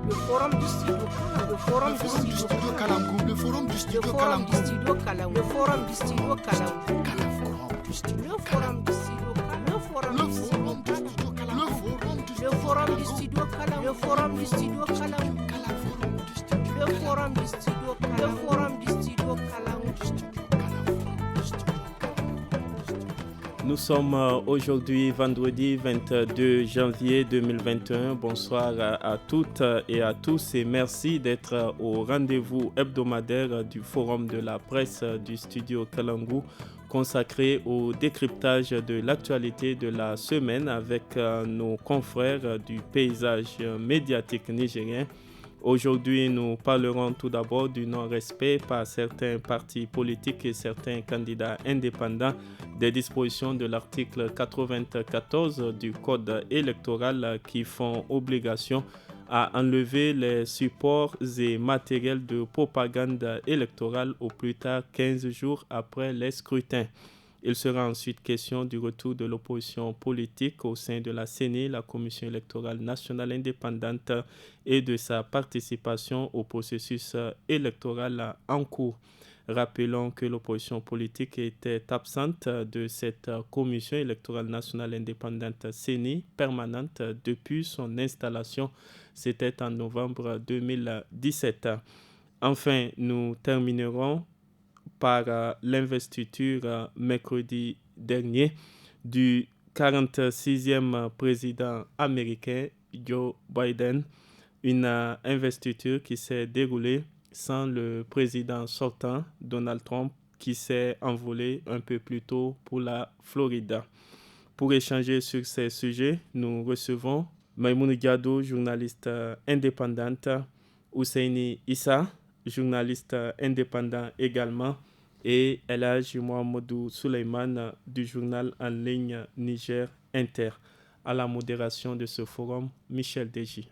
Le forum du studio Kalangu. Le forum du studio Kalangu. Le forum du studio Kalangu. Le forum du studio Kalangu. Le forum du studio Kalangu. Le forum du studio Kalangu. Le forum du studio Kalangu. Le forum du studio Kalangu. Le forum du studio Kalangu. Le forum du studio Kalangu. Nous sommes aujourd'hui vendredi 22 janvier 2021. Bonsoir à toutes et à tous et merci d'être au rendez-vous hebdomadaire du Forum de la presse du studio Kalangu consacré au décryptage de l'actualité de la semaine avec nos confrères du paysage médiatique nigérien. Aujourd'hui, nous parlerons tout d'abord du non-respect par certains partis politiques et certains candidats indépendants des dispositions de l'article 94 du Code électoral qui font obligation à enlever les supports et matériels de propagande électorale au plus tard 15 jours après les scrutins. Il sera ensuite question du retour de l'opposition politique au sein de la CENI, la Commission électorale nationale indépendante, et de sa participation au processus électoral en cours. Rappelons que l'opposition politique était absente de cette Commission électorale nationale indépendante CENI permanente depuis son installation. C'était en novembre 2017. Enfin, nous terminerons par l'investiture mercredi dernier du 46e président américain Joe Biden, une investiture qui s'est déroulée sans le président sortant Donald Trump qui s'est envolé un peu plus tôt pour la Floride. Pour échanger sur ces sujets, nous recevons Maïmouna Diado, journaliste indépendante, Husseini Issa, journaliste indépendant également, et Elhadji Mohamedou Suleiman du journal en ligne Niger Inter. À la modération de ce forum, Michel Deji.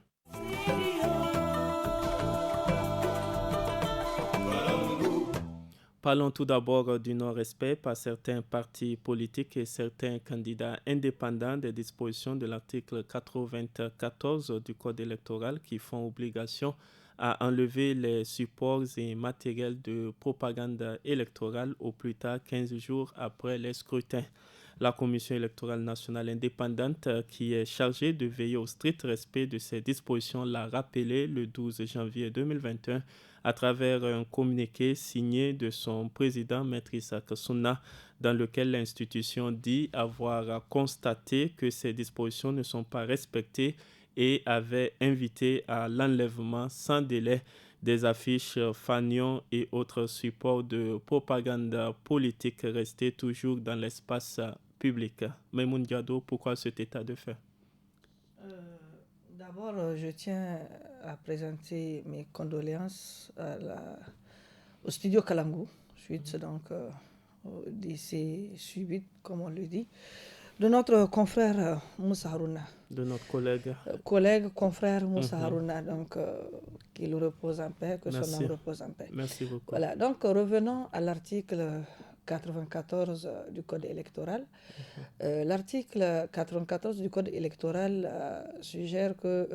Parlons tout d'abord du non-respect par certains partis politiques et certains candidats indépendants des dispositions de l'article 94 du Code électoral qui font obligation à enlever les supports et matériels de propagande électorale au plus tard 15 jours après les scrutins. La Commission électorale nationale indépendante, qui est chargée de veiller au strict respect de ces dispositions, l'a rappelé le 12 janvier 2021 à travers un communiqué signé de son président, Maître Isaka Souna, dans lequel l'institution dit avoir constaté que ces dispositions ne sont pas respectées et avait invité à l'enlèvement sans délai des affiches, fanions et autres supports de propagande politique restés toujours dans l'espace public. Maïmouna Diado, pourquoi cet état de fait? D'abord, je tiens à présenter mes condoléances au studio Kalangu, suite au décès subit, comme on le dit, de notre confrère Moussa Harouna. De notre collègue. Confrère Moussa Harouna, qu'il repose en paix, que Merci. son âme repose en paix. Merci beaucoup. Voilà, donc revenons à l'article 94 du Code électoral. L'article 94 du Code électoral suggère que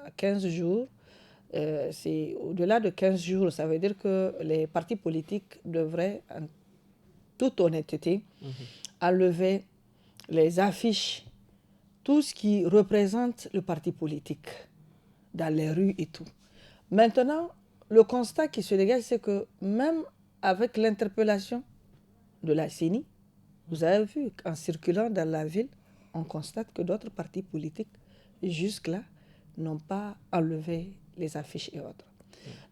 à 15 jours, c'est au-delà de 15 jours, ça veut dire que les partis politiques devraient, en toute honnêteté, enlever les affiches, tout ce qui représente le parti politique dans les rues et tout. Maintenant, le constat qui se dégage, c'est que même avec l'interpellation de la CENI, vous avez vu qu'en circulant dans la ville, on constate que d'autres partis politiques, jusque-là, n'ont pas enlevé les affiches et autres.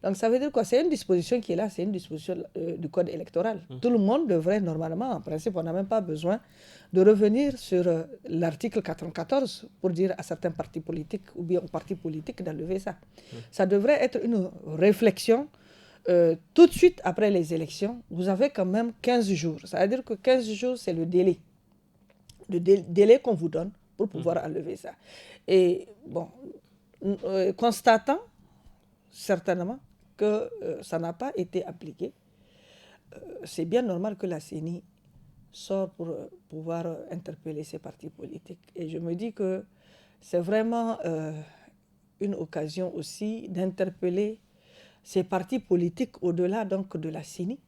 Donc ça veut dire quoi? C'est une disposition qui est là, c'est une disposition du Code électoral. Tout le monde devrait normalement, en principe, on n'a même pas besoin de revenir sur l'article 94 pour dire à certains partis politiques ou bien aux partis politiques d'enlever ça. Ça devrait être une réflexion. Tout de suite après les élections, vous avez quand même 15 jours. Ça veut dire que 15 jours, c'est le délai. Le délai qu'on vous donne pour pouvoir enlever ça. Et bon, constatant certainement que ça n'a pas été appliqué, c'est bien normal que la CENI sort pour pouvoir interpeller ces partis politiques. Et je me dis que c'est vraiment une occasion aussi d'interpeller ces partis politiques au-delà donc de la CENI,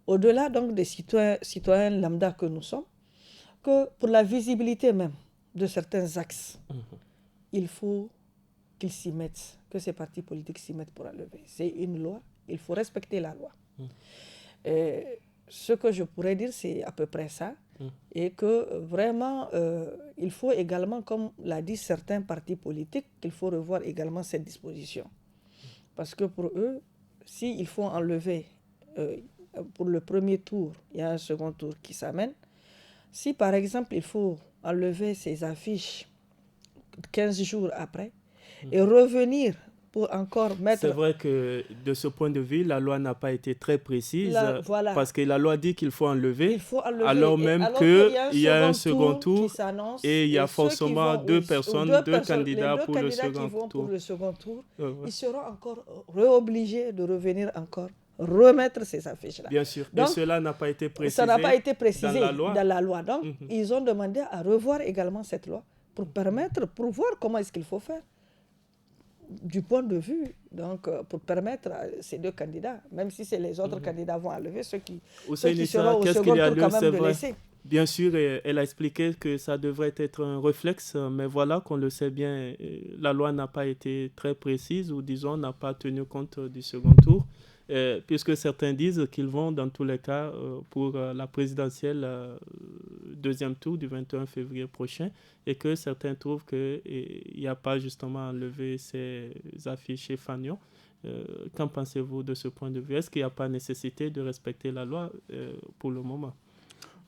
au-delà donc des citoyens lambda que nous sommes, que pour la visibilité même de certains axes, il faut qu'ils s'y mettent, que ces partis politiques s'y mettent pour enlever. C'est une loi, il faut respecter la loi. Ce que je pourrais dire, c'est à peu près ça. Et que vraiment, il faut également, comme l'a dit certains partis politiques, qu'il faut revoir également cette disposition. Parce que pour eux, s'il faut enlever, pour le premier tour, il y a un second tour qui s'amène. Si par exemple, il faut enlever ces affiches 15 jours après et revenir pour encore mettre... C'est vrai que de ce point de vue, la loi n'a pas été très précise voilà. Parce que la loi dit qu'il faut enlever, alors même qu'il y a un second tour et il y a forcément deux candidats pour le second tour. Ils seront encore obligés de revenir encore remettre ces affiches-là. Bien sûr, donc, et cela n'a pas été précisé, ça n'a pas été précisé dans la loi. Donc, ils ont demandé à revoir également cette loi pour voir comment est-ce qu'il faut faire du point de vue, donc, pour permettre à ces deux candidats, même si c'est les autres candidats vont enlever, ceux qui seront au second tour quand même de laisser. Bien sûr, elle a expliqué que ça devrait être un réflexe, mais voilà, qu'on le sait bien, la loi n'a pas été très précise, ou disons, n'a pas tenu compte du second tour, puisque certains disent qu'ils vont, dans tous les cas, pour la présidentielle deuxième tour du 21 février prochain, et que certains trouvent qu'il n'y a pas justement à enlever ces affiches chez Fagnon. Qu'en pensez-vous de ce point de vue? Est-ce qu'il n'y a pas nécessité de respecter la loi pour le moment?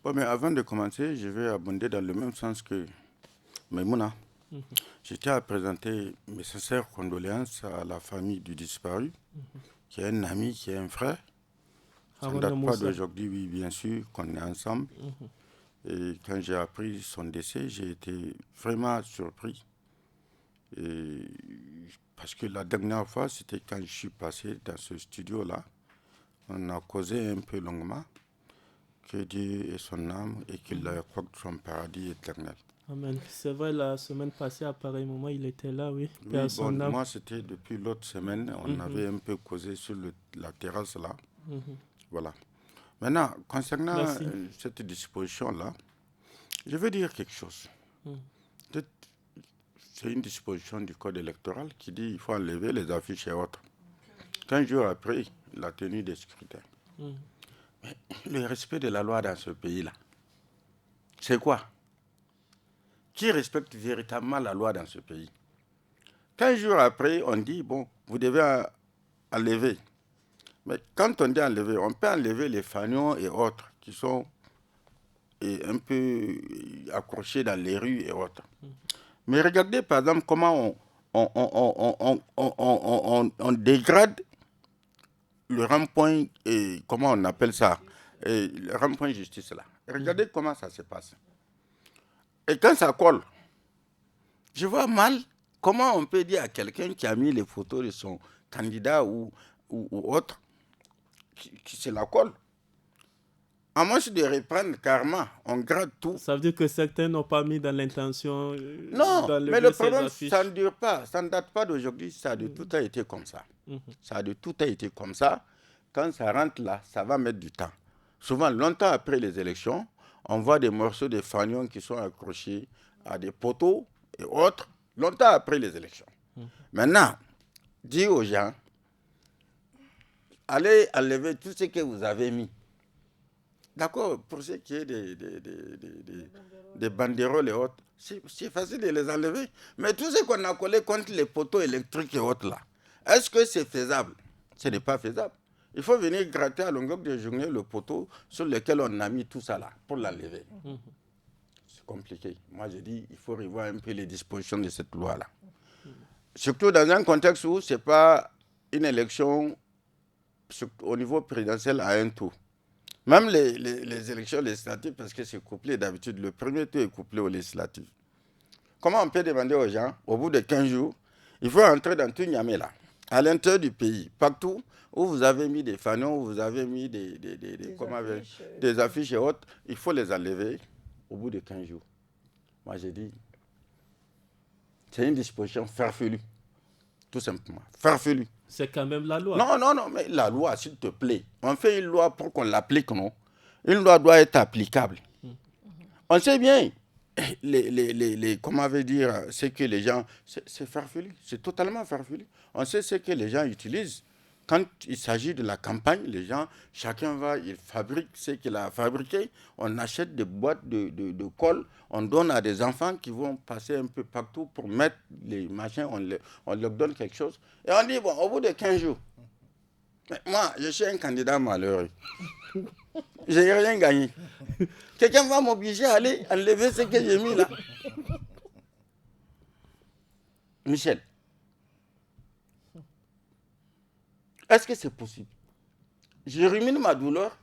Bon, mais avant de commencer, je vais abonder dans le même sens que Maïmouna. Je tiens à présenter mes sincères condoléances à la famille du disparu, qui est un ami, qui est un frère. Ça ne date pas d'aujourd'hui, oui, bien sûr, qu'on est ensemble. Et quand j'ai appris son décès, j'ai été vraiment surpris. Et parce que la dernière fois, c'était quand je suis passé dans ce studio-là. On a causé un peu longuement. Que Dieu ait son âme et qu'il la accorde son paradis éternel. Amen. C'est vrai, la semaine passée, à pareil moment, il était là, oui. Oui, bon, moi, c'était depuis l'autre semaine. On avait un peu causé sur la terrasse, là. Voilà. Maintenant, concernant cette disposition-là, je veux dire quelque chose. C'est une disposition du code électoral qui dit qu'il faut enlever les affiches et autres. 15 jours après la tenue des scrutins. Mais le respect de la loi dans ce pays-là, c'est quoi? Qui respecte véritablement la loi dans ce pays? 15 jours après, on dit, bon, vous devez enlever. Mais quand on dit enlever, on peut enlever les fagnons et autres qui sont un peu accrochés dans les rues et autres. Mais regardez, par exemple, comment on dégrade le rond-point, comment on appelle ça, le rond-point justice là. Regardez comment ça se passe. Et quand ça colle, je vois mal comment on peut dire à quelqu'un qui a mis les photos de son candidat ou autre, qui se la colle. À moins de reprendre carrément, on gratte tout. Ça veut dire que certains n'ont pas mis dans l'intention non, mais le problème, ça ne dure pas, ça ne date pas d'aujourd'hui, ça de tout a été comme ça. Ça de tout a été comme ça. Quand ça rentre là, ça va mettre du temps. Souvent, longtemps après les élections, on voit des morceaux de fanions qui sont accrochés à des poteaux et autres, longtemps après les élections. Maintenant, dis aux gens, allez enlever tout ce que vous avez mis. D'accord, pour ce qui est des banderoles et autres, c'est facile de les enlever. Mais tout ce qu'on a collé contre les poteaux électriques et autres là, est-ce que c'est faisable? Ce n'est pas faisable. Il faut venir gratter à longueur de journée le poteau sur lequel on a mis tout ça là, pour l'enlever. C'est compliqué. Moi, je dis, il faut revoir un peu les dispositions de cette loi-là. Surtout dans un contexte où ce n'est pas une élection au niveau présidentiel à un tour. Même les élections législatives, parce que c'est couplé d'habitude, le premier tour est couplé aux législatives. Comment on peut demander aux gens, au bout de 15 jours, il faut entrer dans tout Niamey là, à l'intérieur du pays, partout où vous avez mis des fanons, où vous avez mis des affiches et autres, il faut les enlever au bout de 15 jours. Moi, j'ai dit, c'est une disposition farfelue. tout simplement. Farfelu. C'est quand même la loi. Non, mais la loi, s'il te plaît. On fait une loi pour qu'on l'applique, non? Une loi doit être applicable. On sait bien, comment veut dire, c'est que les gens, c'est farfelu, c'est totalement farfelu. On sait ce que les gens utilisent. Quand il s'agit de la campagne, les gens, chacun va, il fabrique ce qu'il a fabriqué. On achète des boîtes de colle, on donne à des enfants qui vont passer un peu partout pour mettre les machins, on leur donne quelque chose. Et on dit, bon, au bout de 15 jours, moi, je suis un candidat malheureux. Je n'ai rien gagné. Quelqu'un va m'obliger à aller enlever ce que j'ai mis là. Michel, est-ce que c'est possible? Je rumine ma douleur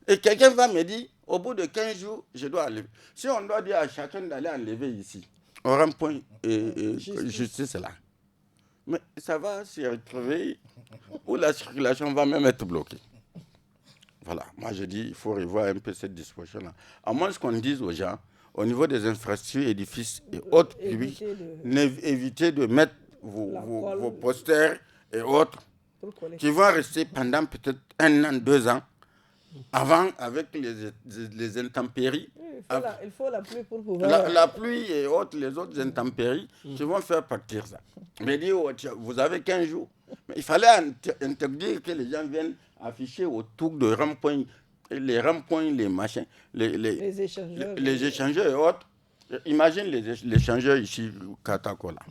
et quelqu'un va me dire, au bout de 15 jours, je dois enlever. Si on doit dire à chacun d'aller enlever ici, on rend point justice là. Mais ça va se retrouver où la circulation va même être bloquée. Voilà, moi je dis, il faut revoir un peu cette disposition-là. À moins qu'on dise aux gens, au niveau des infrastructures, édifices et autres publics, évitez de mettre vos posters et autres qui vont rester pendant peut-être 1 an, 2 ans, avant avec les intempéries. Il faut la pluie pour pouvoir... La pluie et autres, les autres intempéries qui vont faire partir ça. Mais dire, vous avez 15 jours. Mais il fallait interdire que les gens viennent afficher autour de ronds-points, les ronds-points, les machins, les échangeurs et autres. Imagine les échangeurs ici, Katakola.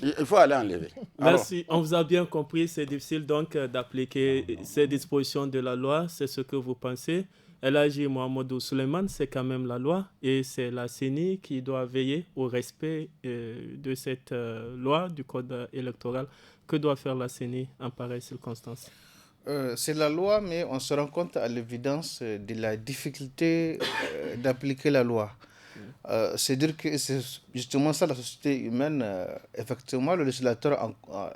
Il faut aller enlever. Merci, on vous a bien compris. C'est difficile donc d'appliquer ces dispositions de la loi. C'est ce que vous pensez. Elhaji Mohamedou Suleiman, c'est quand même la loi et c'est la CENI qui doit veiller au respect de cette loi du code électoral. Que doit faire la CENI en pareille circonstance? C'est la loi, mais on se rend compte à l'évidence de la difficulté d'appliquer la loi. C'est-à-dire que c'est justement ça la société humaine. Effectivement, le législateur, quand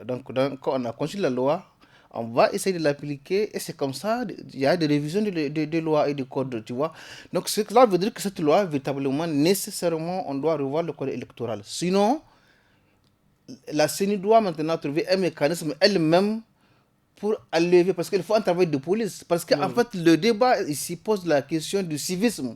on a conçu la loi, on va essayer de l'appliquer et c'est comme ça, il y a des révisions de lois et de codes, tu vois. Donc cela veut dire que cette loi, véritablement, nécessairement, on doit revoir le code électoral. Sinon, la CENI doit maintenant trouver un mécanisme elle-même pour enlever, parce qu'il faut un travail de police. Parce qu'en fait, le débat ici pose la question du civisme.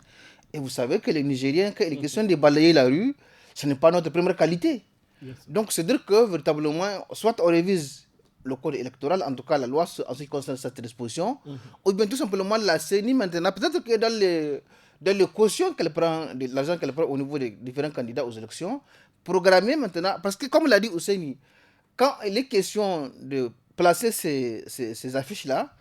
Et vous savez que les Nigériens, quand il est question de balayer la rue, ce n'est pas notre première qualité. Yes. Donc, c'est-à-dire que, véritablement, soit on révise le code électoral, en tout cas la loi en ce qui concerne cette disposition, ou bien tout simplement la CENI maintenant, peut-être que dans les cautions qu'elle prend, l'argent qu'elle prend au niveau des différents candidats aux élections, programmer maintenant, parce que comme l'a dit Ousseini, quand il est question de placer ces affiches-là,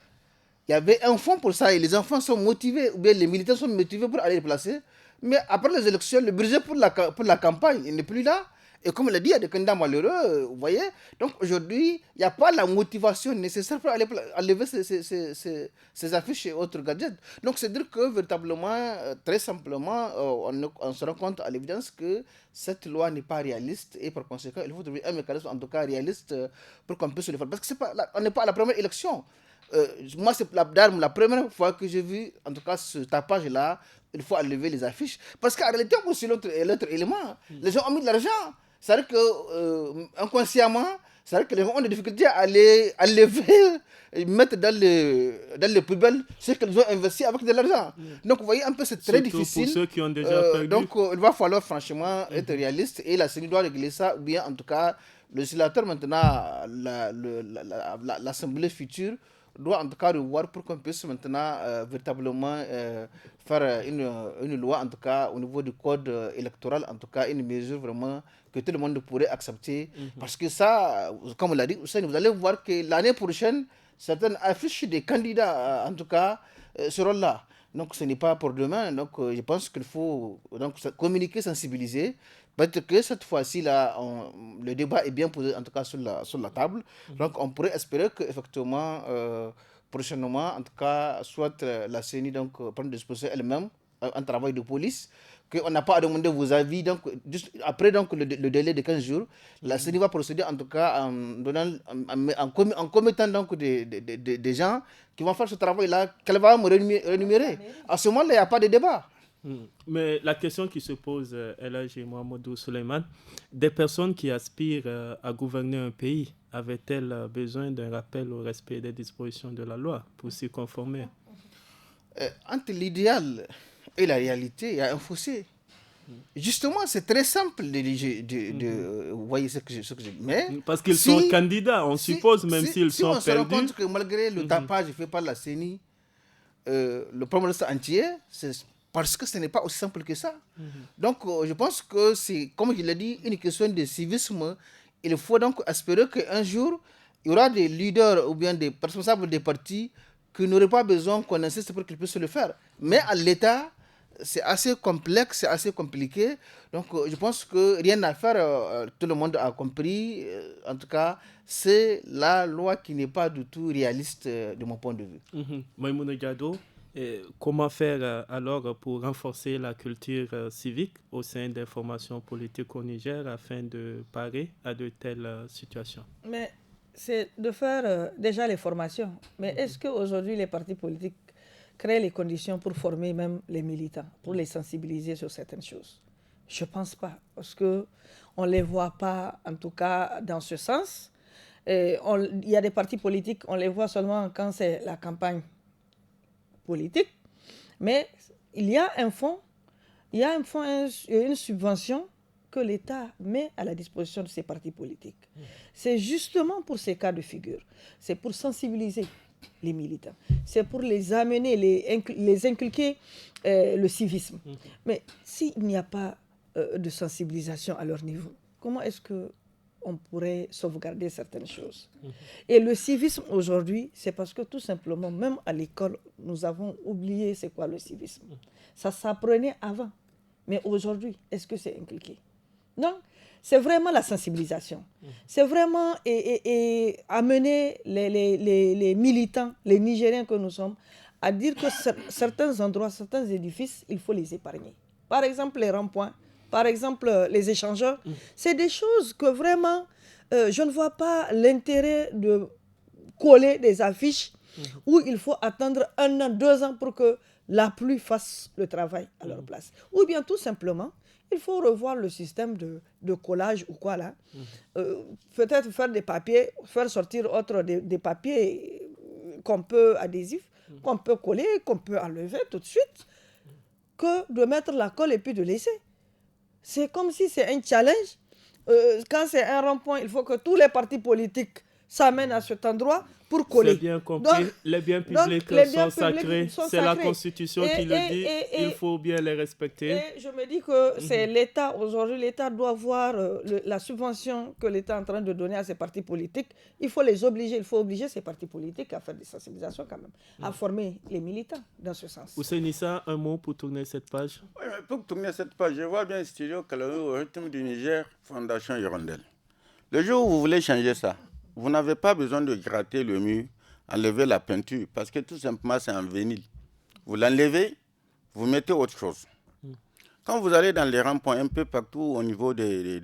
il y avait un fonds pour ça et les enfants sont motivés, ou bien les militants sont motivés pour aller les placer. Mais après les élections, le budget pour la campagne, il n'est plus là. Et comme il a dit, il y a des candidats malheureux, vous voyez. Donc aujourd'hui, il n'y a pas la motivation nécessaire pour aller enlever ces affiches et autres gadgets. Donc c'est dire que véritablement, très simplement, on se rend compte à l'évidence que cette loi n'est pas réaliste et par conséquent, il faut trouver un mécanisme en tout cas réaliste pour qu'on puisse le faire. Parce qu'on n'est pas à la première élection. Moi, c'est la première fois que j'ai vu, en tout cas, ce tapage-là, il faut enlever les affiches. Parce qu'en réalité, aussi, l'autre élément, les gens ont mis de l'argent. C'est-à-dire que, inconsciemment, c'est-à-dire que les gens ont des difficultés à les enlever et mettre dans les poubelles ce qu'ils ont investi avec de l'argent. Donc, vous voyez, un peu, c'est très difficile. Pour ceux qui ont déjà perdu. Donc, il va falloir franchement être réaliste et la CENI doit régler ça, ou bien, en tout cas, le législateur, maintenant, l'Assemblée future, doit en tout cas revoir pour qu'on puisse maintenant véritablement faire une loi, en tout cas au niveau du code électoral, en tout cas une mesure vraiment que tout le monde pourrait accepter. Parce que ça, comme on l'a dit, vous allez voir que l'année prochaine, certaines affiches des candidats, en tout cas, seront là. Donc ce n'est pas pour demain. Donc je pense qu'il faut donc, communiquer, sensibiliser. Peut-être que cette fois-ci, là, le débat est bien posé, en tout cas sur la table. Donc, on pourrait espérer qu'effectivement, prochainement, en tout cas, soit la CENI prenne des dispositions elle-même, un travail de police, qu'on n'a pas à demander vos avis. Donc, juste après donc, le délai de 15 jours, la CENI va procéder, en tout cas, en commettant donc, des gens qui vont faire ce travail-là, qu'elle va me rémunérer. À ce moment-là, il n'y a pas de débat. Mais la question qui se pose, Elhadji Mohamedou Suleiman, des personnes qui aspirent à gouverner un pays, avaient-elles besoin d'un rappel au respect des dispositions de la loi pour s'y conformer? Entre l'idéal et la réalité, il y a un fossé. Justement, c'est très simple vous voyez ce que je dis. Mais parce qu'ils sont candidats, on suppose, même s'ils sont perdus. Si on se rend compte que malgré le tapage fait par la CENI, le problème reste entier, c'est parce que ce n'est pas aussi simple que ça. Donc, je pense que c'est, comme je l'ai dit, une question de civisme. Il faut donc espérer qu'un jour, il y aura des leaders ou bien des responsables des partis qui n'auraient pas besoin qu'on insiste pour qu'ils puissent le faire. Mais à l'État, c'est assez complexe, c'est assez compliqué. Donc, je pense que rien à faire, tout le monde a compris. En tout cas, c'est la loi qui n'est pas du tout réaliste de mon point de vue. Maïmouna Diado, comment faire alors pour renforcer la culture civique au sein des formations politiques au Niger afin de parer à de telles situations? Mais c'est de faire déjà les formations. Mais est-ce qu'aujourd'hui, les partis politiques créer les conditions pour former même les militants, pour les sensibiliser sur certaines choses? Je ne pense pas, parce qu'on ne les voit pas, en tout cas, dans ce sens. Il y a des partis politiques, on les voit seulement quand c'est la campagne politique, mais il y a un fonds, une subvention que l'État met à la disposition de ces partis politiques. C'est justement pour ces cas de figure, c'est pour sensibiliser les militants. C'est pour les amener, les inculquer le civisme. Mais s'il n'y a pas de sensibilisation à leur niveau, comment est-ce qu'on pourrait sauvegarder certaines choses? Et le civisme aujourd'hui, c'est parce que tout simplement, même à l'école, nous avons oublié c'est quoi le civisme. Ça s'apprenait avant. Mais aujourd'hui, est-ce que c'est inculqué? Non. C'est vraiment la sensibilisation. C'est vraiment amener les militants, les Nigériens que nous sommes, à dire que certains endroits, certains édifices, il faut les épargner. Par exemple, les ronds-points, par exemple, les échangeurs. C'est des choses que vraiment, je ne vois pas l'intérêt de coller des affiches où il faut attendre 1 an, 2 ans pour que la pluie fasse le travail à leur place. Ou bien tout simplement, il faut revoir le système de collage ou quoi là. Peut-être faire des papiers, faire sortir des papiers qu'on peut adhésifs, qu'on peut coller, qu'on peut enlever tout de suite, que de mettre la colle et puis de laisser. C'est comme si c'est un challenge. Quand c'est un rond-point, il faut que tous les partis politiques s'amènent à cet endroit pour coller. C'est bien compris. Les biens publics sont sacrés. C'est la Constitution qui le dit. Il faut bien les respecter. Et je me dis que c'est l'État. Aujourd'hui, l'État doit voir la subvention que l'État est en train de donner à ces partis politiques. Il faut les obliger. Il faut obliger ces partis politiques à faire des sensibilisations quand même, à former les militants dans ce sens. Ousseinissa, un mot pour tourner cette page? Oui, mais pour tourner cette page, je vois bien Studio Kalangu au rythme du Niger, Fondation Hirondelle. Le jour où vous voulez changer ça, vous n'avez pas besoin de gratter le mur, enlever la peinture, parce que tout simplement, c'est en vinyle. Vous l'enlevez, vous mettez autre chose. Quand vous allez dans les ronds-points un peu partout au niveau des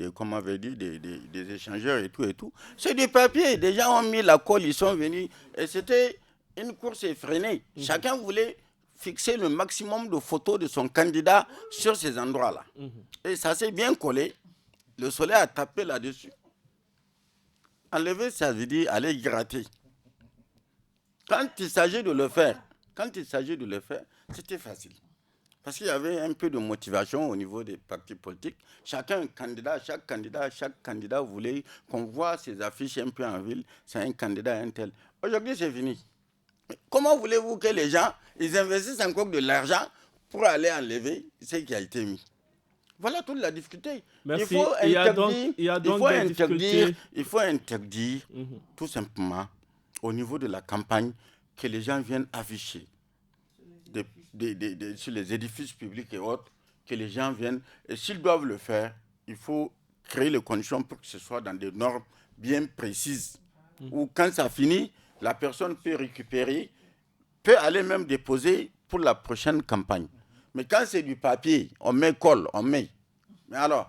échangeurs et tout, c'est du papier. Les gens ont mis la colle, ils sont venus. Et c'était une course effrénée. Chacun voulait fixer le maximum de photos de son candidat sur ces endroits-là. Et ça s'est bien collé. Le soleil a tapé là-dessus. Enlever, ça veut dire aller gratter. Quand il s'agit de le faire, c'était facile. Parce qu'il y avait un peu de motivation au niveau des partis politiques. Chaque candidat voulait qu'on voit ses affiches un peu en ville. C'est un candidat, un tel. Aujourd'hui, c'est fini. Comment voulez-vous que les gens ils investissent encore de l'argent pour aller enlever ce qui a été mis? Voilà toute la difficulté. Merci. Il faut interdire tout simplement au niveau de la campagne que les gens viennent afficher sur les édifices publics et autres, que les gens viennent. Et s'ils doivent le faire, il faut créer les conditions pour que ce soit dans des normes bien précises. Où quand ça finit, la personne peut récupérer, peut aller même déposer pour la prochaine campagne. Mais quand c'est du papier, on met colle, on met. Mais alors,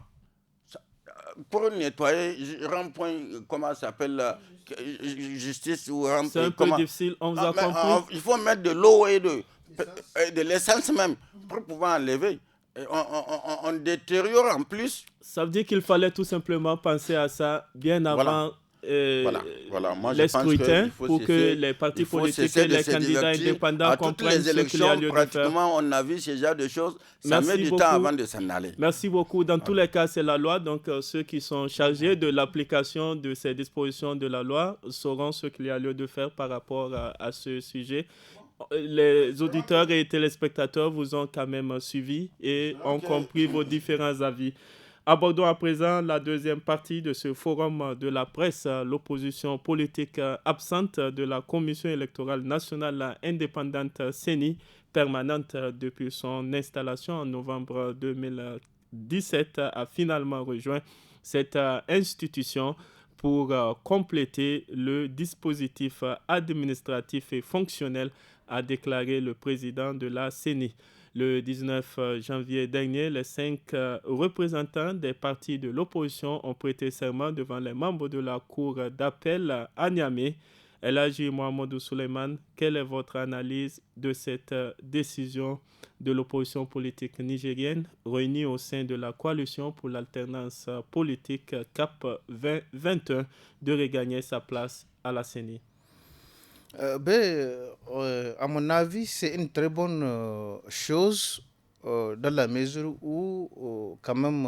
pour nettoyer, rond-point, comment ça s'appelle, justice ou rond-point. C'est un peu difficile, on vous a compris. Il faut mettre de l'eau et de l'essence même, pour pouvoir enlever. Et on détériore en plus. Ça veut dire qu'il fallait tout simplement penser à ça bien avant Moi, les je pense scrutins faut pour que les partis politiques et les candidats indépendants comprennent ce qu'il y a lieu de faire. Pratiquement, on a vu ce genre de choses. Ça Merci met du beaucoup. temps avant de s'en aller. Merci beaucoup. Dans tous les cas, c'est la loi. Donc, ceux qui sont chargés de l'application de ces dispositions de la loi sauront ce qu'il y a lieu de faire par rapport à ce sujet. Les auditeurs et téléspectateurs vous ont quand même suivi et ont compris vos différents avis. Abordons à présent la deuxième partie de ce forum de la presse, l'opposition politique absente de la Commission électorale nationale indépendante CENI, permanente depuis son installation en novembre 2017, a finalement rejoint cette institution pour compléter le dispositif administratif et fonctionnel, a déclaré le président de la CENI. Le 19 janvier dernier, les 5 représentants des partis de l'opposition ont prêté serment devant les membres de la Cour d'appel à Niamey. El Hadji Mohamedou Souleymane, quelle est votre analyse de cette décision de l'opposition politique nigérienne réunie au sein de la coalition pour l'alternance politique CAP 2021 de regagner sa place à la CENI? À mon avis, c'est une très bonne chose dans la mesure où quand même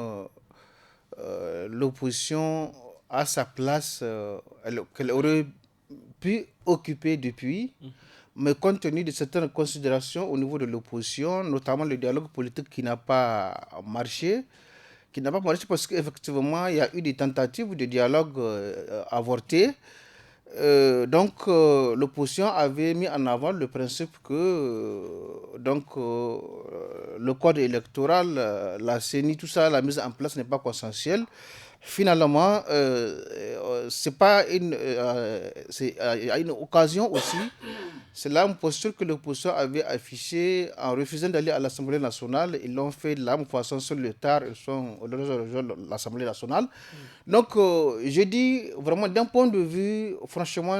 l'opposition a sa place qu'elle aurait pu occuper depuis, mais compte tenu de certaines considérations au niveau de l'opposition, notamment le dialogue politique qui n'a pas marché parce qu'effectivement, il y a eu des tentatives de dialogue avortées. Donc, l'opposition avait mis en avant le principe que le code électoral, la CENI, tout ça, la mise en place n'est pas consensuelle. Finalement, c'est pas c'est à une occasion aussi. C'est là une posture que l'opposition avait affichée en refusant d'aller à l'Assemblée nationale. Ils l'ont fait de la même façon sur le tard. Ils sont au de l'Assemblée nationale. Donc, je dis vraiment d'un point de vue, franchement,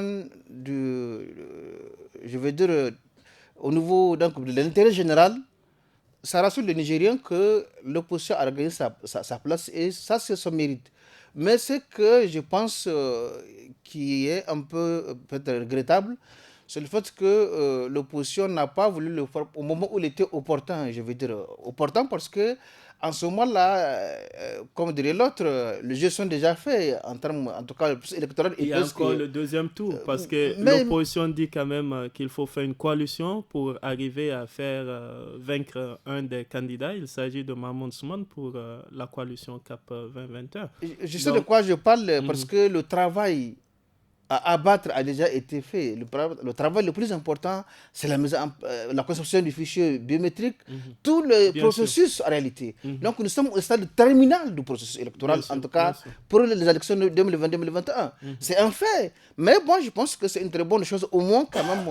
je veux dire, au niveau de l'intérêt général, ça rassure les Nigériens que l'opposition a gagné sa place et ça, c'est son mérite. Mais ce que je pense qui est un peu peut-être regrettable, c'est le fait que l'opposition n'a pas voulu le faire au moment où il était opportun. Je veux dire opportun parce que en ce moment-là, comme dirait l'autre, les jeux sont déjà faits en termes, en tout cas, le plus électoral. Il y a encore le deuxième tour parce que l'opposition dit quand même qu'il faut faire une coalition pour arriver à faire vaincre un des candidats. Il s'agit de Mamoun Soumane pour la coalition CAP 2021. Je sais de quoi je parle parce que le travail à abattre a déjà été fait. Le travail le plus important, c'est la conception du fichier biométrique, tout le processus en réalité. Donc nous sommes au stade terminal du processus électoral, en tout cas pour les élections de 2020-2021. C'est un fait. Mais bon, je pense que c'est une très bonne chose, au moins quand même.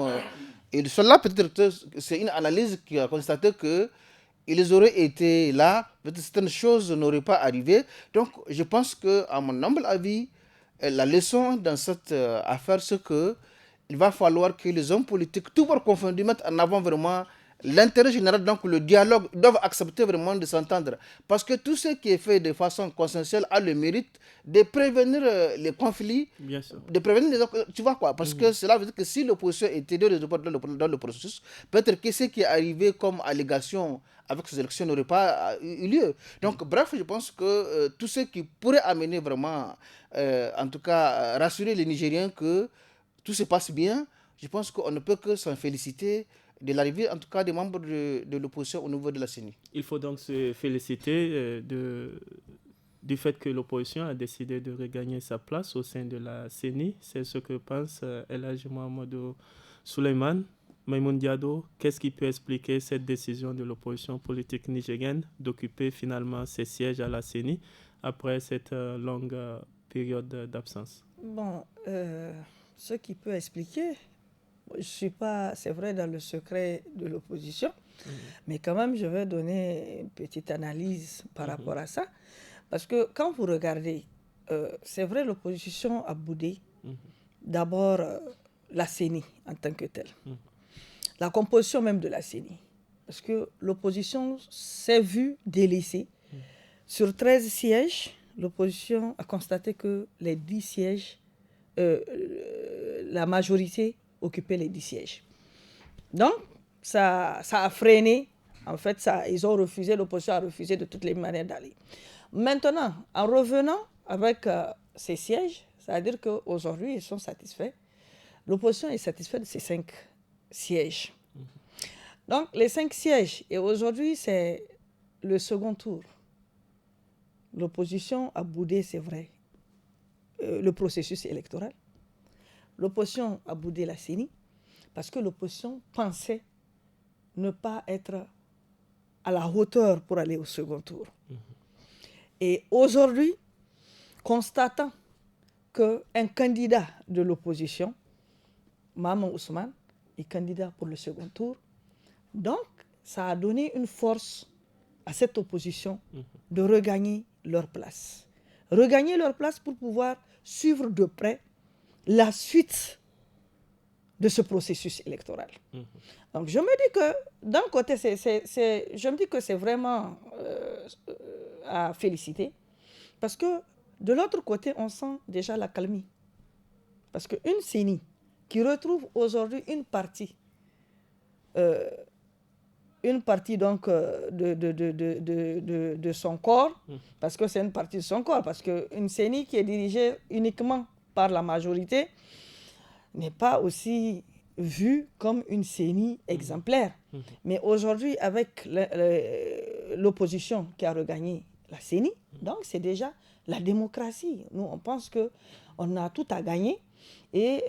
Et cela peut-être, c'est une analyse qui a constaté que ils auraient été là, peut-être certaines choses n'auraient pas arrivé. Donc je pense qu'à mon humble avis, la leçon dans cette affaire, c'est qu'il va falloir que les hommes politiques, tout pour confondu, mettent en avant vraiment l'intérêt général, donc le dialogue, doivent accepter vraiment de s'entendre. Parce que tout ce qui est fait de façon consensuelle a le mérite de prévenir les conflits, de prévenir les... Tu vois quoi? Parce que cela veut dire que si l'opposition était dans le processus, peut-être que ce qui est arrivé comme allégation avec ces élections n'aurait pas eu lieu. Donc, bref, je pense que tout ce qui pourrait amener vraiment, en tout cas, rassurer les Nigériens que tout se passe bien, je pense qu'on ne peut que s'en féliciter de l'arrivée, en tout cas, des membres de l'opposition au niveau de la CENI. Il faut donc se féliciter du fait que l'opposition a décidé de regagner sa place au sein de la CENI. C'est ce que pense El Hadji Mohamedou Souleymane. Maïmoun Diado, qu'est-ce qui peut expliquer cette décision de l'opposition politique nigérienne d'occuper finalement ses sièges à la CENI après cette longue période d'absence? Bon, ce qui peut expliquer, je ne suis pas, c'est vrai, dans le secret de l'opposition, mais quand même, je vais donner une petite analyse par rapport à ça. Parce que quand vous regardez, c'est vrai, l'opposition a boudé d'abord la CENI en tant que telle. la composition même de la CENI. Parce que l'opposition s'est vue délaissée. Sur 13 sièges, l'opposition a constaté que les 10 sièges, la majorité occupait les 10 sièges. Donc, ça a freiné. En fait, l'opposition a refusé de toutes les manières d'aller. Maintenant, en revenant avec ces sièges, c'est-à-dire qu'aujourd'hui, ils sont satisfaits. L'opposition est satisfaite de ces 5 sièges. Donc, les 5 sièges, et aujourd'hui, c'est le second tour. L'opposition a boudé, c'est vrai, le processus électoral. L'opposition a boudé la CENI parce que l'opposition pensait ne pas être à la hauteur pour aller au second tour. Et aujourd'hui, constatant qu'un candidat de l'opposition, Maman Ousmane, est candidat pour le second tour, donc ça a donné une force à cette opposition de regagner leur place. Regagner leur place pour pouvoir suivre de près la suite de ce processus électoral. Donc je me dis que d'un côté, je me dis que c'est vraiment à féliciter, parce que de l'autre côté, on sent déjà la calmie. Parce qu'une CENI qui retrouve aujourd'hui une partie donc de son corps, parce que c'est une partie de son corps, parce qu'une CENI qui est dirigée uniquement par la majorité n'est pas aussi vue comme une CENI exemplaire. Mais aujourd'hui, avec l'opposition qui a regagné la CENI, donc c'est déjà la démocratie. Nous, on pense qu'on a tout à gagner. Et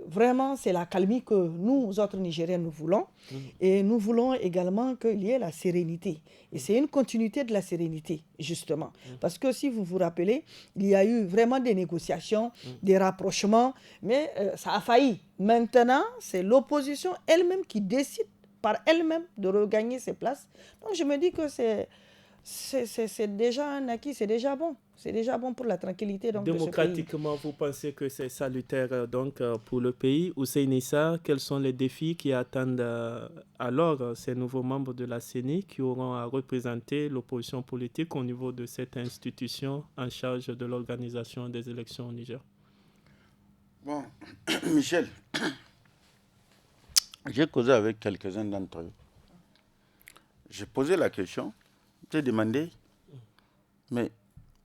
vraiment, c'est la calmie que nous, autres Nigériens, nous voulons. Et nous voulons également qu'il y ait la sérénité. Et c'est une continuité de la sérénité, justement. Parce que si vous vous rappelez, il y a eu vraiment des négociations, des rapprochements, mais ça a failli. Maintenant, c'est l'opposition elle-même qui décide par elle-même de regagner ses places. Donc je me dis que c'est déjà un acquis, c'est déjà bon. C'est déjà bon pour la tranquillité donc, démocratiquement, vous pensez que c'est salutaire donc, pour le pays? Hussein Issa, quels sont les défis qui attendent alors ces nouveaux membres de la CENI qui auront à représenter l'opposition politique au niveau de cette institution en charge de l'organisation des élections au Niger? Bon, Michel, j'ai causé avec quelques-uns d'entre eux. J'ai posé la question, j'ai demandé, mais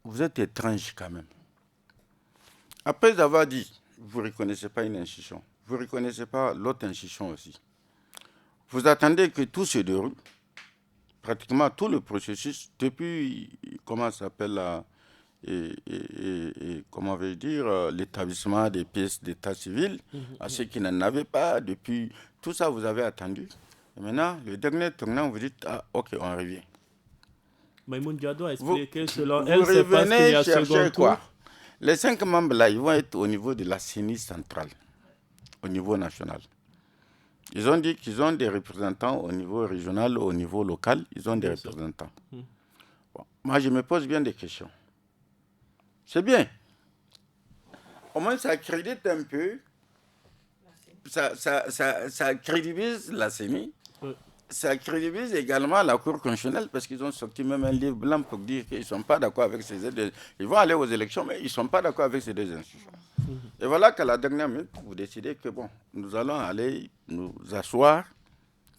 vous êtes étrange quand même. Après avoir dit, vous ne reconnaissez pas une institution, vous ne reconnaissez pas l'autre institution aussi. Vous attendez que tout se déroule, pratiquement tout le processus, depuis, comment ça s'appelle, comment vais-je dire, l'établissement des pièces d'état civil, à ceux qui n'en avaient pas, depuis tout ça, vous avez attendu. Et maintenant, le dernier tournant, vous dites, ah, ok, on revient. Maïmoun Diado a expliqué, selon elle, c'est parce qu'il y a second tour. Quoi? Les 5 membres là, ils vont être au niveau de la CENI centrale, au niveau national. Ils ont dit qu'ils ont des représentants au niveau régional, au niveau local, ils ont des représentants. Bon, moi, je me pose bien des questions. C'est bien. Au moins, ça crédite un peu, ça crédibilise la CENI. Ça crédibilise également la Cour constitutionnelle parce qu'ils ont sorti même un livre blanc pour dire qu'ils ne sont pas d'accord avec ces deux. Ils vont aller aux élections, mais ils ne sont pas d'accord avec ces deux institutions. Et voilà qu'à la dernière minute, vous décidez que bon, nous allons aller nous asseoir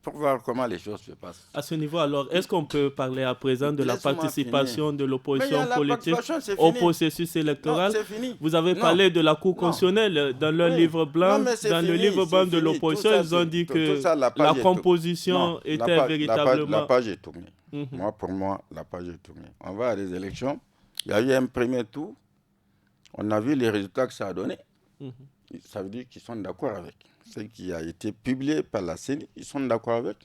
pour voir comment les choses se passent. À ce niveau, alors, est-ce qu'on peut parler à présent de la participation de l'opposition politique au processus électoral? Non, c'est fini. Vous avez parlé de la Cour constitutionnelle dans leur livre blanc. Dans le livre blanc de l'opposition, ils ont dit que la composition était véritablement... La page est tournée. Pour moi, la page est tournée. On va à des élections. Il y a eu un premier tour. On a vu les résultats que ça a donné. Ça veut dire qu'ils sont d'accord avec. Ce qui a été publié par la CENI, ils sont d'accord avec.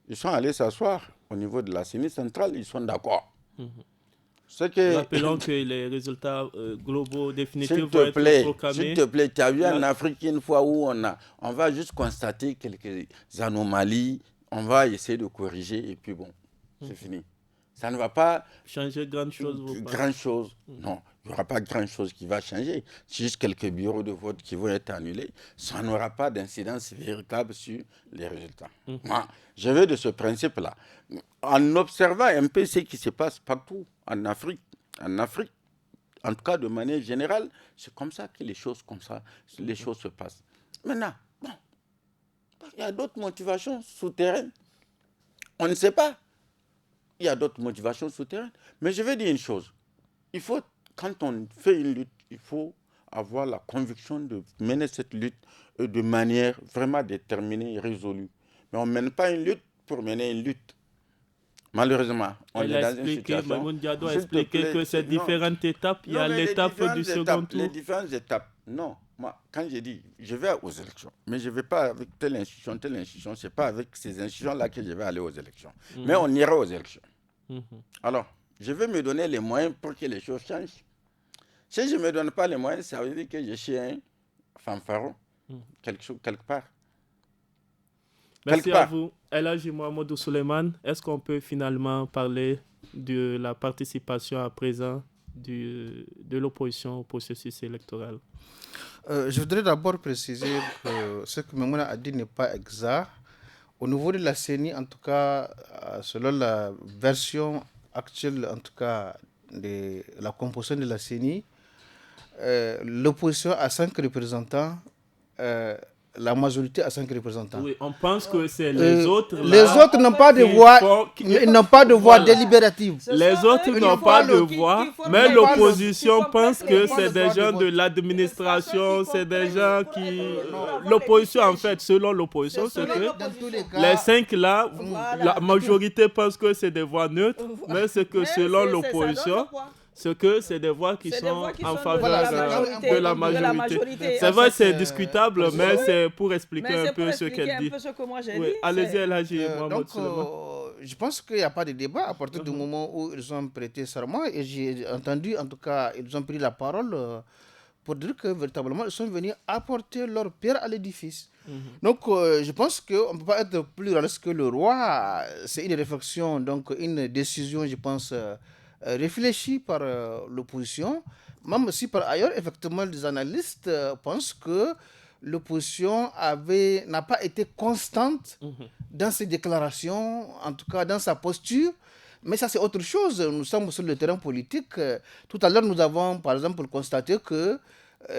Ils sont allés s'asseoir au niveau de la CENI centrale, ils sont d'accord. Rappelons que les résultats globaux définitifs vont être proclamés. S'il te plaît, tu as vu en Afrique une fois où on va juste constater quelques anomalies, on va essayer de corriger et puis bon, c'est fini. Ça ne va pas changer grand chose. Non. il n'y aura pas grand-chose qui va changer. C'est juste quelques bureaux de vote qui vont être annulés. Ça n'aura pas d'incidence véritable sur les résultats. Moi, je vais de ce principe-là. En observant un peu ce qui se passe partout en Afrique, en tout cas de manière générale, c'est comme ça que les choses se passent. Maintenant, bon, il y a d'autres motivations souterraines. On ne sait pas. Il y a d'autres motivations souterraines. Mais je vais dire une chose. Il faut, quand on fait une lutte, il faut avoir la conviction de mener cette lutte de manière vraiment déterminée et résolue. Mais on ne mène pas une lutte pour mener une lutte. Malheureusement, on est dans une situation... Mamoun Diado a expliqué que ces différentes étapes, il y a l'étape du second tour. Les différentes étapes, non. Moi, quand j'ai dit, je vais aux élections, mais je ne vais pas avec telle institution, ce n'est pas avec ces institutions-là que je vais aller aux élections. Mais on ira aux élections. Alors, je vais me donner les moyens pour que les choses changent. Si je ne me donne pas les moyens, ça veut dire que je suis un fanfaron, quelque part. Merci à vous. Elhaji Mohamedou Souleymane, est-ce qu'on peut finalement parler de la participation à présent de l'opposition au processus électoral? Je voudrais d'abord préciser que ce que Mamouna a dit n'est pas exact. Au niveau de la CENI, en tout cas, selon la version actuelle, en tout cas, de la composition de la CENI, l'opposition a 5 représentants, la majorité a 5 représentants. Oui, on pense que c'est les autres. Les autres n'ont pas de voix, ils n'ont pas de voix délibérative. Les autres n'ont pas de voix, mais l'opposition pense que c'est des gens de l'administration, c'est des gens qui... L'opposition, en fait, selon l'opposition, c'est que les 5 là, la majorité pense que c'est des voix neutres, mais c'est que selon l'opposition... c'est que c'est des voix qui sont en faveur de la majorité. C'est vrai, c'est discutable, mais c'est pour expliquer un peu ce qu'elle dit. Allez-y, Elhaji Mohamedou Souleymane. Je pense qu'il n'y a pas de débat à partir du moment où ils ont prêté serment, et j'ai entendu, en tout cas, ils ont pris la parole pour dire que véritablement, ils sont venus apporter leur pierre à l'édifice. Donc, je pense qu'on ne peut pas être plus réaliste que le roi. C'est une réflexion, donc une décision, je pense, réfléchi par l'opposition, même si par ailleurs, effectivement, les analystes pensent que l'opposition n'a pas été constante dans ses déclarations, en tout cas dans sa posture. Mais ça, c'est autre chose. Nous sommes sur le terrain politique. Tout à l'heure, nous avons, par exemple, constaté que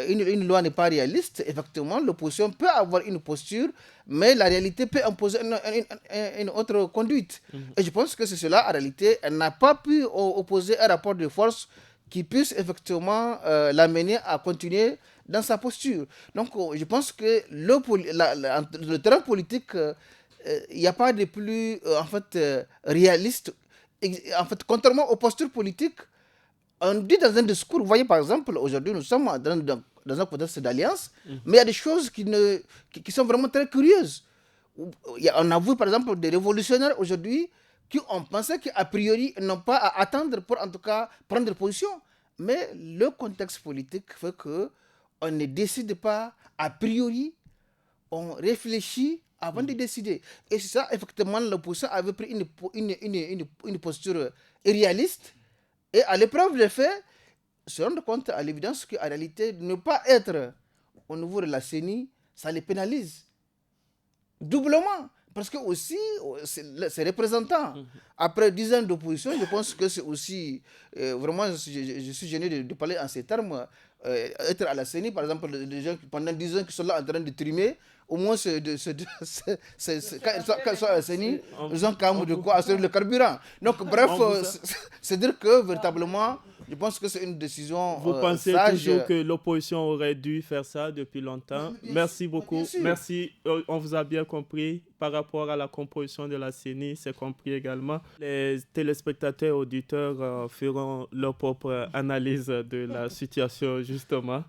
une loi n'est pas réaliste. Effectivement, l'opposition peut avoir une posture, mais la réalité peut imposer une autre conduite. Et je pense que c'est cela, en réalité, elle n'a pas pu opposer un rapport de force qui puisse effectivement l'amener à continuer dans sa posture. Donc, je pense que le terrain politique, il n'y a pas de plus réaliste. En fait, contrairement aux postures politiques, on dit dans un discours, vous voyez par exemple, aujourd'hui nous sommes dans un contexte d'alliance, mais il y a des choses qui sont vraiment très curieuses. On a vu par exemple des révolutionnaires aujourd'hui qui ont pensé qu'a priori ils n'ont pas à attendre pour en tout cas prendre position. Mais le contexte politique fait qu'on ne décide pas a priori, on réfléchit avant de décider. Et c'est ça, effectivement, l'opposition avait pris une posture irréaliste. Et à l'épreuve des faits, se rendre compte à l'évidence qu'en réalité, ne pas être au niveau de la CENI, ça les pénalise. Doublement. Parce que aussi, ces représentants, après 10 ans d'opposition, je pense que c'est aussi, vraiment, je suis gêné de parler en ces termes, être à la CENI, par exemple, les gens qui, pendant 10 ans qui sont là en train de trimer, au moins, quand ils sont à la CENI, ils ont quand même de quoi assurer le carburant. Donc, bref, c'est dire que, véritablement, je pense que c'est une décision Vous pensez sage. toujours que l'opposition aurait dû faire ça depuis longtemps. Merci beaucoup. Merci. On vous a bien compris. Par rapport à la composition de la CENI, c'est compris également. Les téléspectateurs, auditeurs feront leur propre analyse de la situation, justement.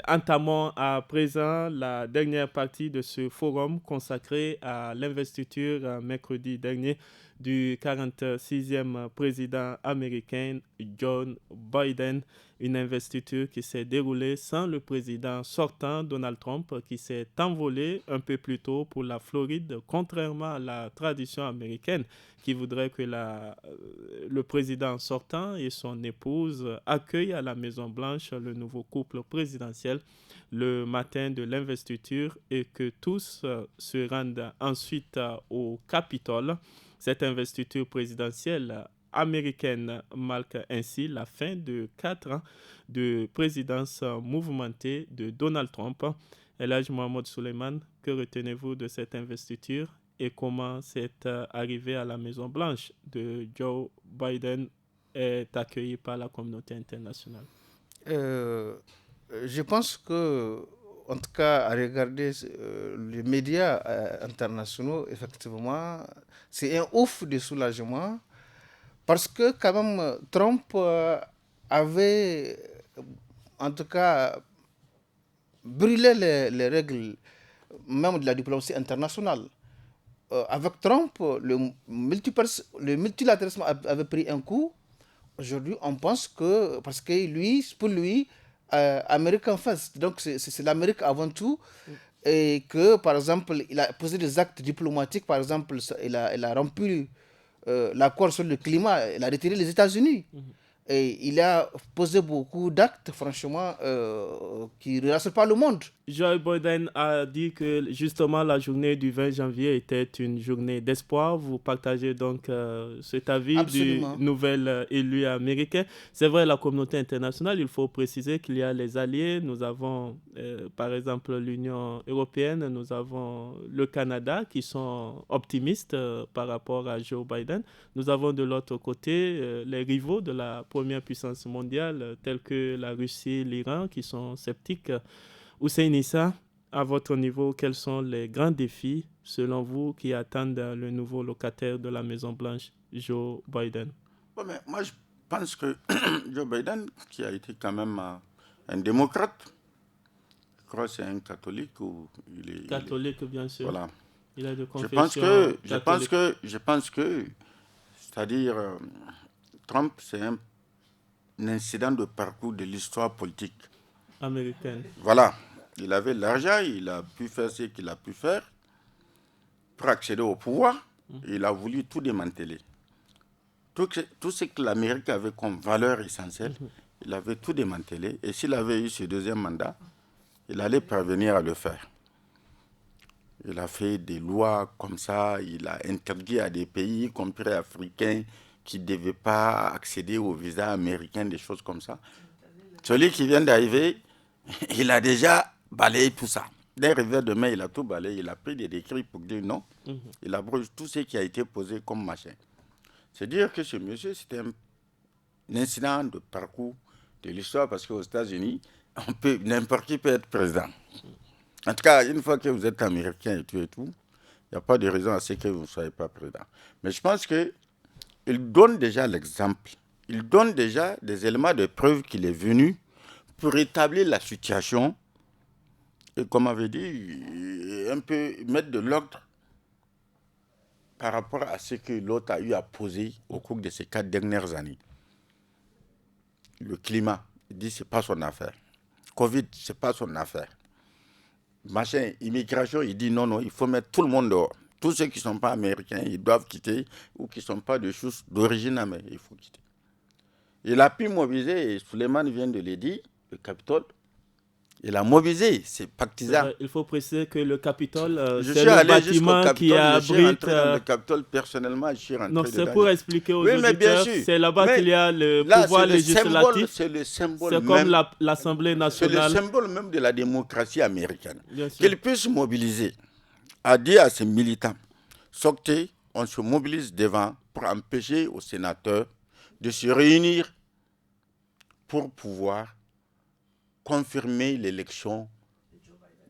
Entamons à présent la dernière partie de ce forum consacré à l'investiture mercredi dernier du 46e président américain John Biden. Une investiture qui s'est déroulée sans le président sortant, Donald Trump, qui s'est envolé un peu plus tôt pour la Floride, contrairement à la tradition américaine qui voudrait que le président sortant et son épouse accueillent à la Maison-Blanche le nouveau couple présidentiel le matin de l'investiture et que tous se rendent ensuite au Capitole. Cette investiture présidentielle américaine marque ainsi la fin de 4 ans de présidence mouvementée de Donald Trump. Elhadj Mohamed Suleiman, que retenez-vous de cette investiture et comment cette arrivée à la Maison-Blanche de Joe Biden est accueillie par la communauté internationale? Je pense que, en tout cas, à regarder les médias internationaux, effectivement, c'est un ouf de soulagement parce que, quand même, Trump avait, en tout cas, brûlé les règles même de la diplomatie internationale. Avec Trump, le multilatéralisme avait pris un coup. Aujourd'hui, on pense que, parce que lui, pour lui, American first, donc c'est l'Amérique avant tout, et que, par exemple, il a posé des actes diplomatiques, par exemple, il a rompu l'accord sur le climat, il a retiré les États-Unis. Et il a posé beaucoup d'actes, franchement, qui ne rassurent pas le monde. Joe Biden a dit que justement la journée du 20 janvier était une journée d'espoir. Vous partagez donc cet avis Absolument. du nouvel élu américain. C'est vrai, la communauté internationale, il faut préciser qu'il y a les alliés. Nous avons par exemple l'Union européenne, nous avons le Canada qui sont optimistes par rapport à Joe Biden. Nous avons de l'autre côté les rivaux de la première puissance mondiale tels que la Russie, l'Iran qui sont sceptiques. Hussein Issa, à votre niveau, quels sont les grands défis, selon vous, qui attendent le nouveau locataire de la Maison-Blanche, Joe Biden? Bon, mais moi, je pense que Joe Biden, qui a été quand même un démocrate, je crois que c'est un catholique ou il est... Catholique, bien sûr. Voilà. Il a de Je confession pense que, c'est-à-dire, Trump, c'est un incident de parcours de l'histoire politique américaine. Voilà. Il avait l'argent, il a pu faire ce qu'il a pu faire pour accéder au pouvoir. Il a voulu tout démanteler. Tout ce que l'Amérique avait comme valeur essentielle, il avait tout démantelé. Et s'il avait eu ce deuxième mandat, il allait parvenir à le faire. Il a fait des lois comme ça, il a interdit à des pays, y compris africains, qui ne devaient pas accéder au visa américain, des choses comme ça. Celui qui vient d'arriver, il a déjà balayé tout ça. D'un revers de main, il a tout balayé. Il a pris des décrets pour dire non. Il abroge tout ce qui a été posé comme machin. C'est dire que ce monsieur, c'était un incident de parcours de l'histoire parce qu'aux États-Unis, n'importe qui peut être président. En tout cas, une fois que vous êtes américain et tout, il n'y a pas de raison à ce que vous ne soyez pas président. Mais je pense qu'il donne déjà l'exemple. Il donne déjà des éléments de preuve qu'il est venu pour rétablir la situation et, comme on avait dit, un peu mettre de l'ordre par rapport à ce que l'autre a eu à poser au cours de ces 4 dernières années. Le climat, il dit c'est pas son affaire. Covid, c'est pas son affaire. Machin, immigration, il dit non, il faut mettre tout le monde dehors. Tous ceux qui ne sont pas américains, ils doivent quitter, ou qui ne sont pas de choses d'origine américaine, il faut quitter. Il a pu mobiliser, et Suleiman vient de le dire, le Capitole. Il a mobilisé ses partisans. Il faut préciser que le Capitole, c'est le bâtiment qui abrite... Je suis rentré dans le Capitole personnellement, je suis rentré non, dedans. c'est pour expliquer aux auditeurs, c'est là-bas qu'il y a le pouvoir législatif. C'est le symbole c'est comme l'Assemblée nationale. C'est le symbole même de la démocratie américaine. Qu'il puisse mobiliser, à dire à ses militants, sortez, on se mobilise devant pour empêcher aux sénateurs de se réunir pour pouvoir confirmer l'élection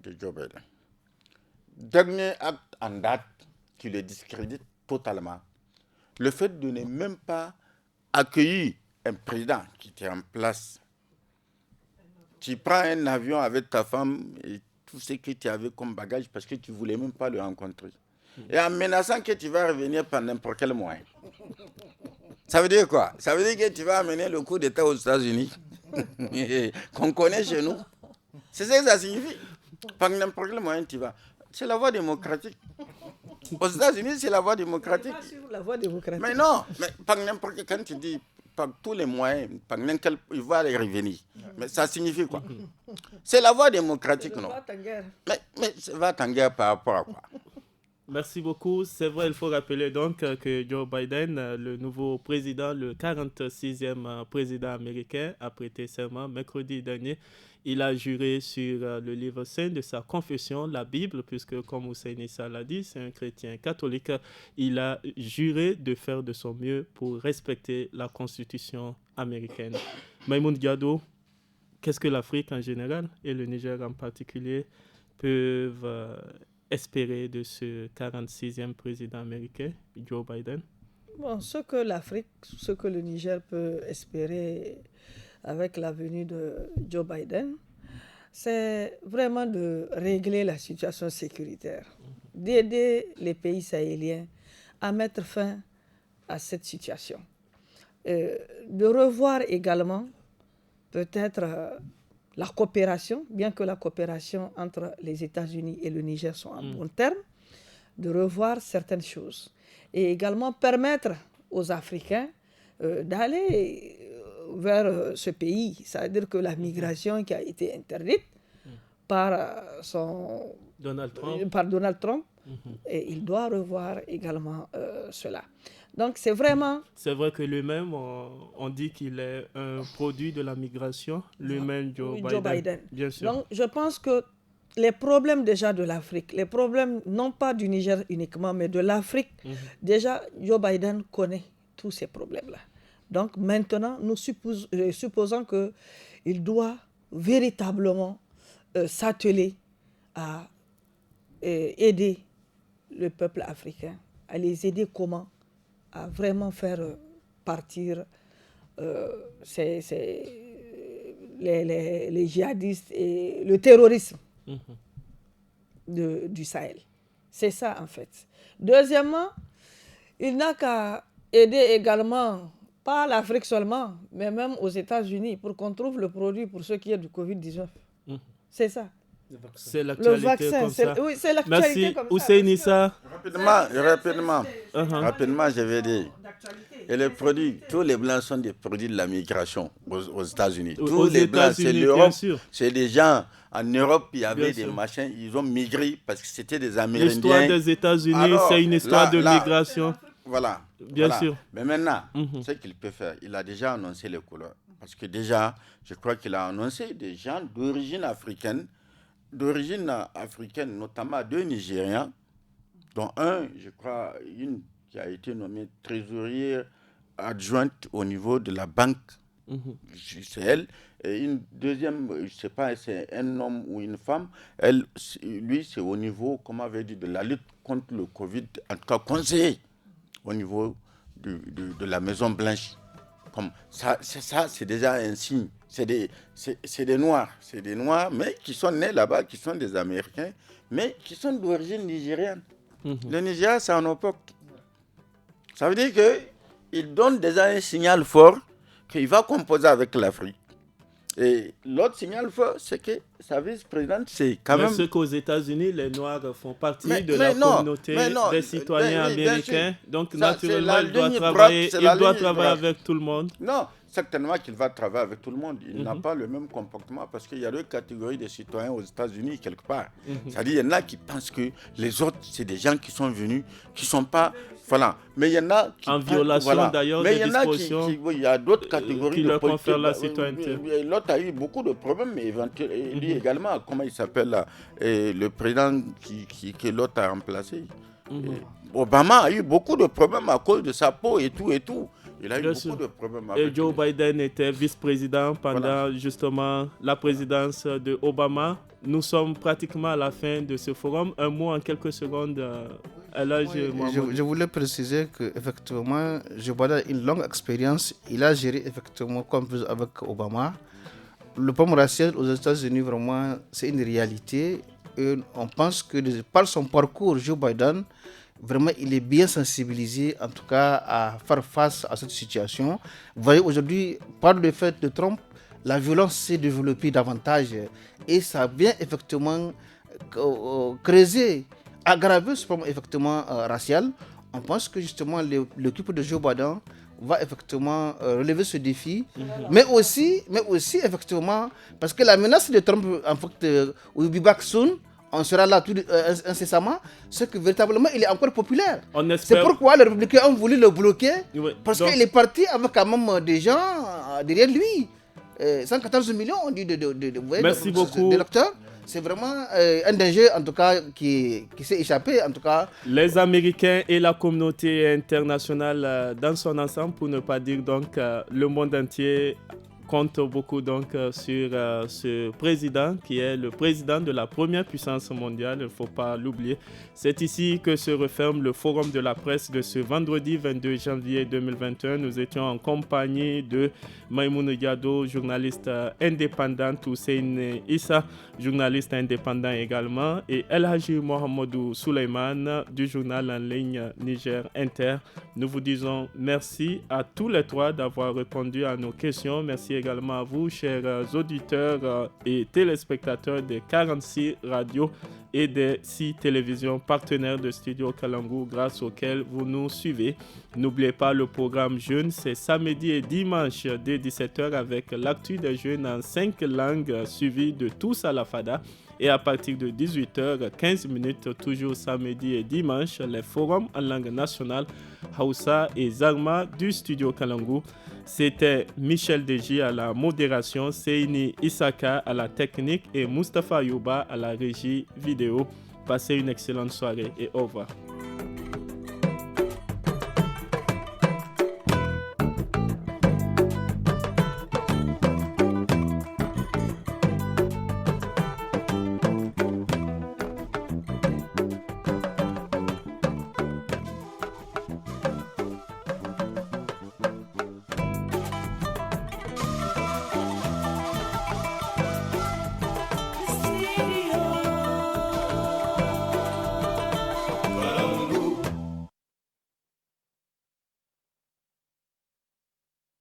de Joe Biden. Dernier acte en date qui le discrédite totalement. Le fait de ne même pas accueillir un président qui était en place. Tu prends un avion avec ta femme et tout ce que tu avais comme bagage parce que tu ne voulais même pas le rencontrer. Et en menaçant que tu vas revenir par n'importe quel moyen. Ça veut dire quoi? Ça veut dire que tu vas amener le coup d'État aux États-Unis. qu'on connaît chez nous. C'est ça que ça signifie. Par n'importe quel moyen tu vas. C'est la voie démocratique. Aux États-Unis, c'est la voie démocratique. La voie démocratique. Mais non, mais par n'importe quel, quand tu dis par tous les moyens, par n'importe quel, il va y revenir. Mais ça signifie quoi? C'est la voie démocratique, non? Mais va en guerre par rapport à quoi? Merci beaucoup. C'est vrai, il faut rappeler donc que Joe Biden, le nouveau président, le 46e président américain, a prêté serment mercredi dernier. Il a juré sur le livre saint de sa confession, la Bible, puisque comme Hussein Issa l'a dit, c'est un chrétien catholique. Il a juré de faire de son mieux pour respecter la Constitution américaine. Maïmoun Diado, qu'est-ce que l'Afrique en général et le Niger en particulier peuvent espérer de ce 46e président américain, Joe Biden? Bon, ce que l'Afrique, ce que le Niger peut espérer avec la venue de Joe Biden, c'est vraiment de régler la situation sécuritaire, d'aider les pays sahéliens à mettre fin à cette situation, de revoir également peut-être la coopération, bien que la coopération entre les États-Unis et le Niger soit en bon terme, de revoir certaines choses et également permettre aux Africains d'aller vers ce pays. C'est-à-dire que la migration qui a été interdite par Donald Trump, et il doit revoir également cela. Donc c'est vraiment... C'est vrai que lui-même, on dit qu'il est un produit de la migration, lui-même Joe Biden. Bien sûr. Donc je pense que les problèmes déjà de l'Afrique, les problèmes non pas du Niger uniquement, mais de l'Afrique, déjà Joe Biden connaît tous ces problèmes-là. Donc maintenant, nous supposons qu'il doit véritablement s'atteler à aider le peuple africain, à les aider comment? À vraiment faire partir les djihadistes et le terrorisme du Sahel. C'est ça en fait. Deuxièmement, il n'a qu'à aider également, pas l'Afrique seulement, mais même aux États-Unis pour qu'on trouve le produit pour ceux qui ont du Covid-19. C'est ça. C'est l'actualité comme ça. Oui, c'est l'actualité. Merci. Comme ça. Hussein Issa. Rapidement, je vais dire. Et les produits, tous les blancs sont des produits de la migration aux États-Unis. Tous les blancs, c'est l'Europe. C'est des gens en Europe, il y avait des machins, ils ont migré parce que c'était des Amérindiens. L'histoire des États-Unis, c'est une histoire de migration. Voilà. Bien sûr. Mais maintenant, ce qu'il peut faire, il a déjà annoncé les couleurs. Parce que déjà, je crois qu'il a annoncé des gens d'origine africaine, notamment 2 Nigériens, dont un, je crois, une qui a été nommée trésorière adjointe au niveau de la banque, c'est elle, et une deuxième, je ne sais pas, c'est un homme ou une femme, lui, c'est au niveau, comme on avait dit, de la lutte contre le Covid, en tout cas conseiller au niveau de la Maison Blanche. Comme ça, c'est déjà un signe. C'est des Noirs, mais qui sont nés là-bas, qui sont des Américains, mais qui sont d'origine nigériane. Le Nigeria, c'est en époque. Ça veut dire qu'il donne déjà un signal fort qu'il va composer avec l'Afrique. Et l'autre signal fort, c'est que sa vice-présidente, c'est quand même... Mais ce qu'aux États-Unis, les Noirs font partie de la communauté des citoyens américains. Donc, naturellement, il doit travailler avec tout le monde. Non, certainement qu'il va travailler avec tout le monde. Il n'a pas le même comportement parce qu'il y a 2 catégories de citoyens aux États-Unis, quelque part. C'est-à-dire, il y en a qui pensent que les autres, c'est des gens qui sont venus, qui ne sont pas... Voilà. Mais il y en a qui... En violation d'ailleurs des dispositions il y a d'autres catégories qui leur confèrent la citoyenneté. L'autre a eu beaucoup de problèmes, mais lui également, comment il s'appelle là, le président que l'autre a remplacé. Obama a eu beaucoup de problèmes à cause de sa peau et tout. Il a eu beaucoup de problèmes avec Et Joe Biden était vice-président pendant justement la présidence de Obama. Nous sommes pratiquement à la fin de ce forum. Un mot en quelques secondes. Je voulais préciser qu'effectivement, Joe Biden a une longue expérience. Il a géré effectivement comme avec Obama. Le problème racial aux États-Unis, vraiment, c'est une réalité. Et on pense que par son parcours, Joe Biden, vraiment, il est bien sensibilisé, en tout cas, à faire face à cette situation. Vous voyez, aujourd'hui, par le fait de Trump, la violence s'est développée davantage et ça vient effectivement creuser, aggraver ce problème effectivement racial. On pense que justement l'équipe de Joe Biden va effectivement relever ce défi, mais aussi effectivement, parce que la menace de Trump, en fait, will be back soon, on sera là tout incessamment, c'est que véritablement il est encore populaire. C'est pourquoi les républicains ont voulu le bloquer, parce qu'il est parti avec quand même des gens derrière lui. 114 millions, on dit, d'électeurs. C'est vraiment un danger, en tout cas, qui s'est échappé, en tout cas. Les Américains et la communauté internationale dans son ensemble, pour ne pas dire donc le monde entier, compte beaucoup donc sur ce président qui est le président de la première puissance mondiale, il ne faut pas l'oublier. C'est ici que se referme le forum de la presse de ce vendredi 22 janvier 2021. Nous étions en compagnie de Maïmouna Diado, journaliste indépendante, Hussein Issa, journaliste indépendant également, et El Haji Mohamedou Suleiman du journal en ligne Niger Inter. Nous vous disons merci à tous les trois d'avoir répondu à nos questions. Merci également à vous, chers auditeurs et téléspectateurs des 46 radios et des 6 télévisions partenaires de Studio Kalangu grâce auxquelles vous nous suivez. N'oubliez pas le programme Jeunes, c'est samedi et dimanche dès 17h avec l'actu des jeunes en 5 langues suivi de Tous à la Fada. Et à partir de 18h15, toujours samedi et dimanche, les forums en langue nationale Hausa et Zarma du Studio Kalangu. C'était Michel Deji à la modération, Seini Isaka à la technique et Mustapha Yuba à la régie vidéo. Passez une excellente soirée et au revoir.